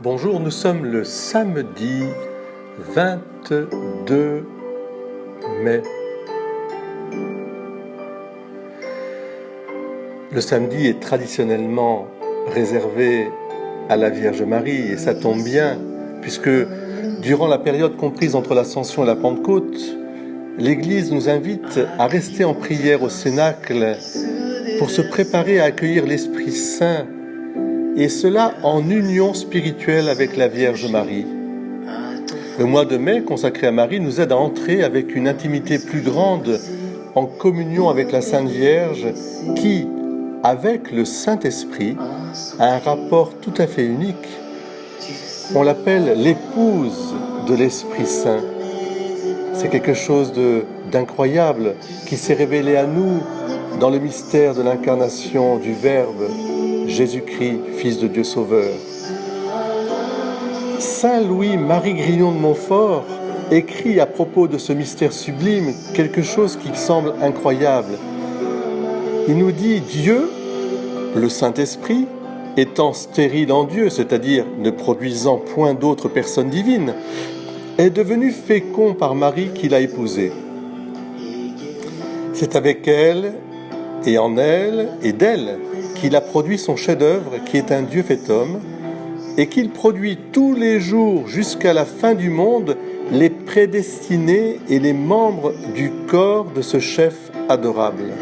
Bonjour, nous sommes le samedi 22 mai. Le samedi est traditionnellement réservé à la Vierge Marie, et ça tombe bien, puisque durant la période comprise entre l'Ascension et la Pentecôte, l'Église nous invite à rester en prière au Cénacle pour se préparer à accueillir l'Esprit Saint, et cela en union spirituelle avec la Vierge Marie. Le mois de mai consacré à Marie nous aide à entrer avec une intimité plus grande en communion avec la Sainte Vierge qui, avec le Saint-Esprit, a un rapport tout à fait unique. On l'appelle l'épouse de l'Esprit Saint. C'est quelque chose d'incroyable qui s'est révélé à nous dans le mystère de l'incarnation du Verbe, Jésus-Christ, Fils de Dieu Sauveur. Saint Louis-Marie Grignon de Montfort écrit à propos de ce mystère sublime quelque chose qui semble incroyable. Il nous dit « Dieu, le Saint-Esprit, étant stérile en Dieu, c'est-à-dire ne produisant point d'autre personne divine, est devenu fécond par Marie qu'il a épousée. C'est avec elle, et en elle, et d'elle, qu'il a produit son chef-d'œuvre qui est un Dieu fait homme, et qu'il produit tous les jours jusqu'à la fin du monde les prédestinés et les membres du corps de ce chef adorable.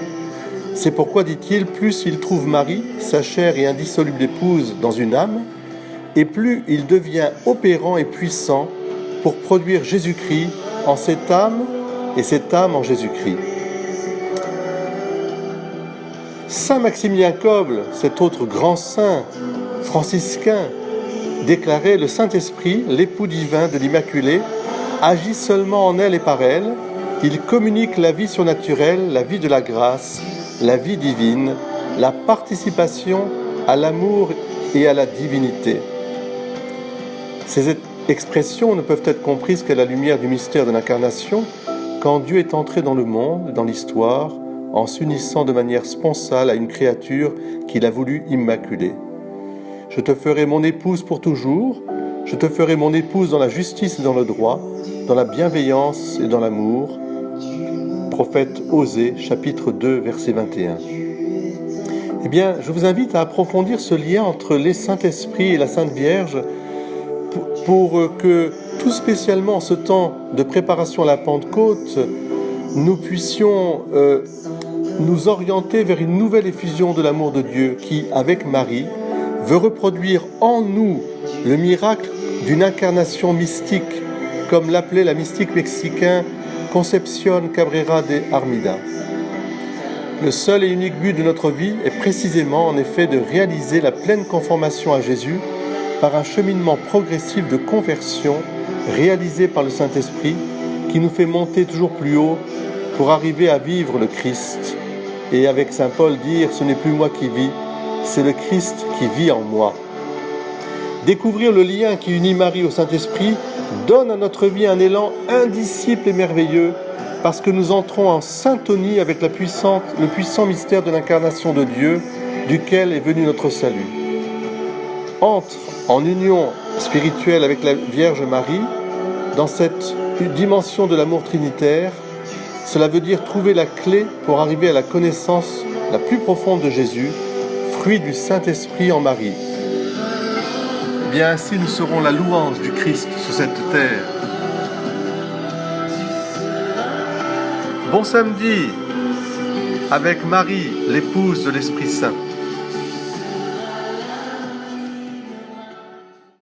C'est pourquoi, dit-il, plus il trouve Marie, sa chère et indissoluble épouse, dans une âme, et plus il devient opérant et puissant pour produire Jésus-Christ en cette âme et cette âme en Jésus-Christ. Saint Maximilien Kolbe, cet autre grand saint franciscain, déclarait « Le Saint-Esprit, l'époux divin de l'Immaculée, agit seulement en elle et par elle. Il communique la vie surnaturelle, la vie de la grâce, la vie divine, la participation à l'amour et à la divinité. » Ces expressions ne peuvent être comprises qu'à la lumière du mystère de l'incarnation, quand Dieu est entré dans le monde, dans l'histoire, en s'unissant de manière sponsale à une créature qu'il a voulu immaculée. Je te ferai mon épouse pour toujours, je te ferai mon épouse dans la justice et dans le droit, dans la bienveillance et dans l'amour. Prophète Osée, chapitre 2, verset 21. Eh bien, je vous invite à approfondir ce lien entre les Saint-Esprit et la Sainte Vierge pour que, tout spécialement en ce temps de préparation à la Pentecôte, nous puissions nous orienter vers une nouvelle effusion de l'amour de Dieu qui, avec Marie, veut reproduire en nous le miracle d'une incarnation mystique, comme l'appelait la mystique mexicain Concepción Cabrera de Armida. Le seul et unique but de notre vie est précisément, en effet, de réaliser la pleine conformation à Jésus par un cheminement progressif de conversion réalisé par le Saint-Esprit qui nous fait monter toujours plus haut pour arriver à vivre le Christ. Et avec Saint Paul dire « Ce n'est plus moi qui vis, c'est le Christ qui vit en moi ». Découvrir le lien qui unit Marie au Saint-Esprit donne à notre vie un élan indicible et merveilleux parce que nous entrons en syntonie avec le puissant mystère de l'incarnation de Dieu duquel est venu notre salut. Entre en union spirituelle avec la Vierge Marie dans cette dimension de l'amour trinitaire. Cela veut dire trouver la clé pour arriver à la connaissance la plus profonde de Jésus, fruit du Saint-Esprit en Marie. Eh bien, ainsi nous serons la louange du Christ sur cette terre. Bon samedi avec Marie, l'épouse de l'Esprit Saint.